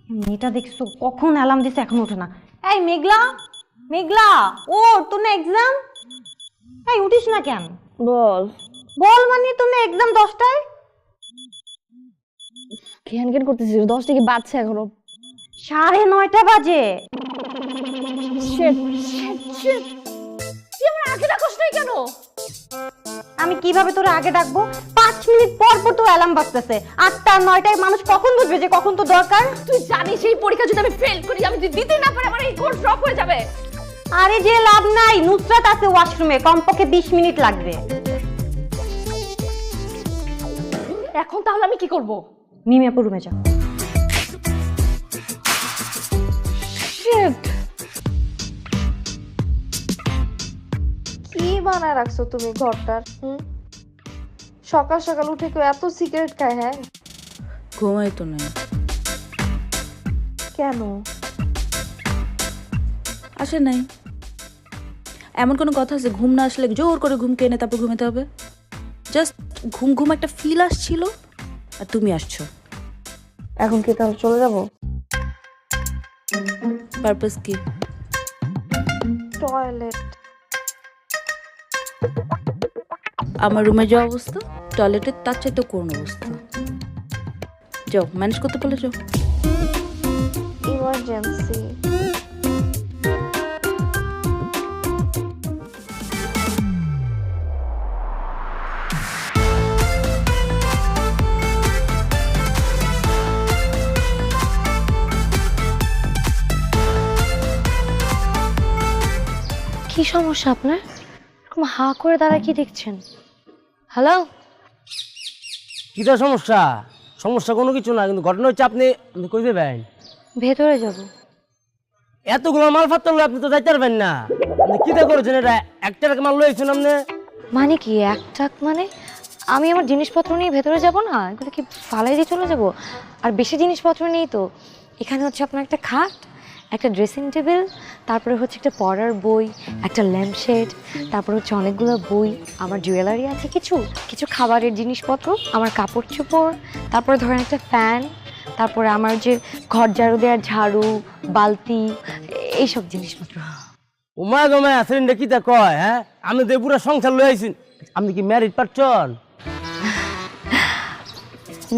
মেয়েটা দেখছো কখন অ্যালার্ম দিছে এখন ওঠে না। এই মেঘলা, মেঘলা ও তোর না এক্সাম? এই উঠিস না কেন? বল। বল মানে তোর না এক্সাম 10টায়? জ্ঞান জ্ঞান করতেছিস, 10টা কি বাজছে এখনো? 9:30 বাজে। Shit, shit, shit. তুই আমার আগে ডাকছ নাই কেন? আমি কিভাবে তোরে আগে ডাকবো? 5 মিনিট পর পর তোর অ্যালার্ম বাজতেছে। 8টা 9টায় মানুষ কখন বুঝবে যে কখন তো দরকার? তুই জানিস এই পরীক্ষা যদি আমি ফেল করি, আমি যদি দিতে না পারি আমার এই কোর্স ড্রপ হয়ে যাবে। আরে যে লাভ নাই, নুসরাত আছে ওয়াশরুমে, কমপক্ষে 20 মিনিট লাগবে। এখন তাহলে আমি কি করব? মিমিয়াপুর রুমে যা। Shit. কি বানায় রাখছো তুমি ঘরটার? সকাল সকাল উঠে কেউ এত সিগারেট খায়? হ্যাঁ, ঘুমাই তো নাই। কেন? আসে নাই। এমন কোনো কথা আছে ঘুম না আসলে জোর করে ঘুমকে এনে তারপর ঘুমাতে হবে? জাস্ট ঘুম ঘুম একটা ফিল আসছিল আর তুমি আসছো। এখন কি তাহলে চলে যাব? পারপাস কি? টয়লেট। আমার রুমে যাওয়া অবস্থা, টয়লেটের তার চাইতে কোন অবস্থা। যাও, ম্যানেজ করতে পারলে যাও। ইমার্জেন্সি। কি সমস্যা আপনার? এরকম হা করে দাঁড়ায় কি দেখছেন? হ্যালো, কিটা সমস্যা? সমস্যা কোনো কিছু না, কিন্তু ঘটনা হচ্ছে আপনি কই যাবেন? ভেতরে যাব। এতগুলো মাল ফাত্তর আপনি তো যাইতে পারবেন না। আপনি কিটা করেছেন? এটা একটা মাল লইছেন আপনি? মানে কি একটাক? মানে আমি আমার জিনিসপত্র নিয়ে ভেতরে যাব না? এগুলো কি ফালাই দিয়ে চলে যাব? আর বেশি জিনিসপত্র নেই তো। এখানে হচ্ছে আপনার একটা খাট, একটা ড্রেসিং টেবিল, তারপরে হচ্ছে একটা পড়ার বই, একটা ল্যাম্পশেড, তারপরে হচ্ছে অনেকগুলো বই, আমার জুয়েলারি আছে, কিছু কিছু খাবারের জিনিসপত্র, আমার কাপড় চোপড়, তারপরে ধরেন একটা ফ্যান, তারপরে আমার যে ঘর ঝাড়ু দেওয়ার ঝাড়ু, বালতি, এইসব জিনিসপত্র। উমা গমায় সিলিন্ডার কিটা কয়? হ্যাঁ, আমি তো পুরো সংসার লই আইছেন। আপনি কি ম্যারিড পারছন?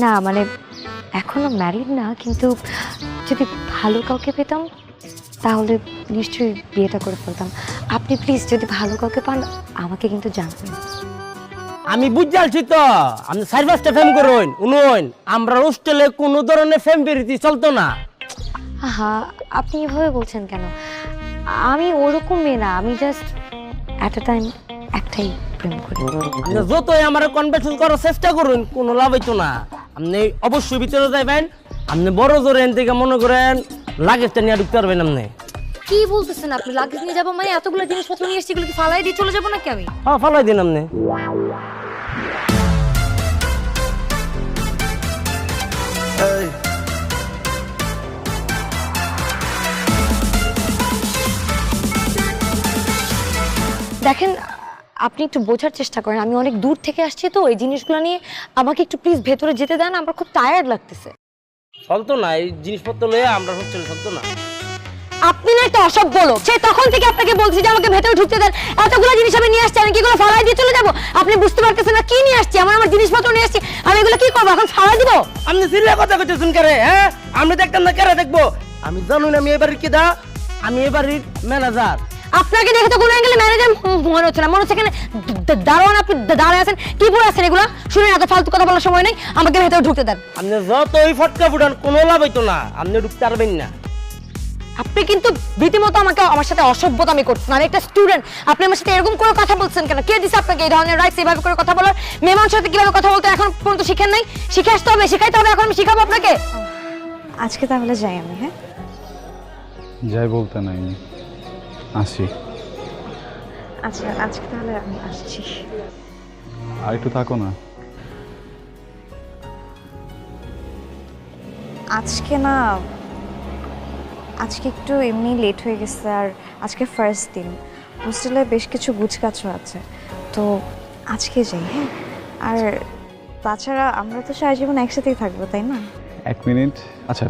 না মানে এখনো ম্যারিড না, কিন্তু যদি ভালো কাউকে পেতাম তাহলে নিশ্চয়ই বিয়েটা করে ফেলতাম। আপনি প্লিজ যদি ভালো কাউকে পান আমাকে কিন্তু জানাবেন। আমি বুঝালছি তো, আপনি 4-5টা ফেম করুন। উনুন আমরা হোস্টেলে কোনো ধরনের ফেম বেরিতি চলতো না। আহা, আপনি এভাবে বলছেন কেন? আমি ওরকম মেয়ে না, আমি জাস্ট অ্যাট এ টাইম একটাই প্রেম করি। আপনি যতই আমার কনভার্সন করার চেষ্টা করুন, কোনো লাভ হইতো না। আপনি অবশ্যই ভিতরে যাইবেন। আপনি বড় জোরে এন থেকে মনে করেন লাগেজটা নিয়ে ঢুকতে পারবেন। আপনি কি বলতেছেন? আপনি লাগেজ নিয়ে যাবো মানে? এতগুলো জিনিসপত্র নিয়ে এসেছি, এগুলো কি ফালাই দিয়ে চলে যাবো নাকি আমি? হ্যাঁ, ফালাই দিন আপনি। দেখেন, আপনি একটু বোঝার চেষ্টা করেন, আমি অনেক দূর থেকে আসছি তো এই জিনিসগুলো নিয়ে। আমাকে একটু প্লিজ ভেতরে যেতে দেন, আমার খুব টায়ার্ড লাগতেছে। চলতো না এই জিনিসপত্র লয়ে আমরা হোস্টেলে চলতো না। আপনি না একটা অসভ্য লোক। সেই তখন থেকে আপনাকে বলছি যে আমাকে ভেতরে ঢুকতে দেন। এতগুলো জিনিস আমি নিয়ে আসছি, আমি কি এগুলো ফালাই দিয়ে চলে যাবো? আপনি বুঝতে পারতেছেন না কি নিয়ে আসছি? আমার জিনিসপত্র নিয়ে আসছি, আমি এগুলো কি করবো? এখন ফালাই দিব? আপনি সিরিয়া কথা কইতেছেন কেরে? হ্যাঁ, আমি দেখতাম না কেরে দেখবো? আমি জানুন আমি এবারের কি দা, আমি এবারের ম্যানেজার। আপনাকে দেখে তো কোনো অ্যাঙ্গেলে ম্যানেজার মনে হচ্ছে না, মনে হচ্ছে এখানে দারোয়ান। আপনি দাঁড়ায় আছেন, কি পরে আছেন এগুলো? শুনুন, এত ফালতু কথা বলার সময় নেই, আমাকে ভেতরে ঢুকতে দেন। আপনি যতই ফটকা ফুটান কোনো লাভ হইতো না, আপনি ঢুকতে পারবেন না। আপনি কিন্তু রীতিমতো আমার সাথে অসভ্যতামি করছেন। আমি একটা স্টুডেন্ট, আপনি আমার সাথে এরকম করে কথা বলছেন কেন? কে দিছে আপনাকে এই ধরনের রাইটস এইভাবে করে কথা বলার? মেয়ে মানুষের সাথে কিভাবে কথা বলতে এখন পর্যন্ত শিখেন নাই? শিখে আসতে হবে, শিখাইতে হবে। এখন আমি শিখাবো আপনাকে। আজকে তাহলে যাই আমি। হ্যাঁ, যাই বলতে নাই, আসি। আচ্ছা আজকে তাহলে আমি আসছি। আর একটু থাকো না। আজকে না, আজকে একটু এমনি লেট হয়ে গেছে। আর আজকে ফার্স্ট দিন, হোস্টেলে বেশ কিছু গুছগাছও আছে, তো আজকে যাই। হ্যাঁ, আর তাছাড়া আমরা তো সারা জীবন একসাথেই থাকবো, তাই না? 1 মিনিট। আচ্ছা,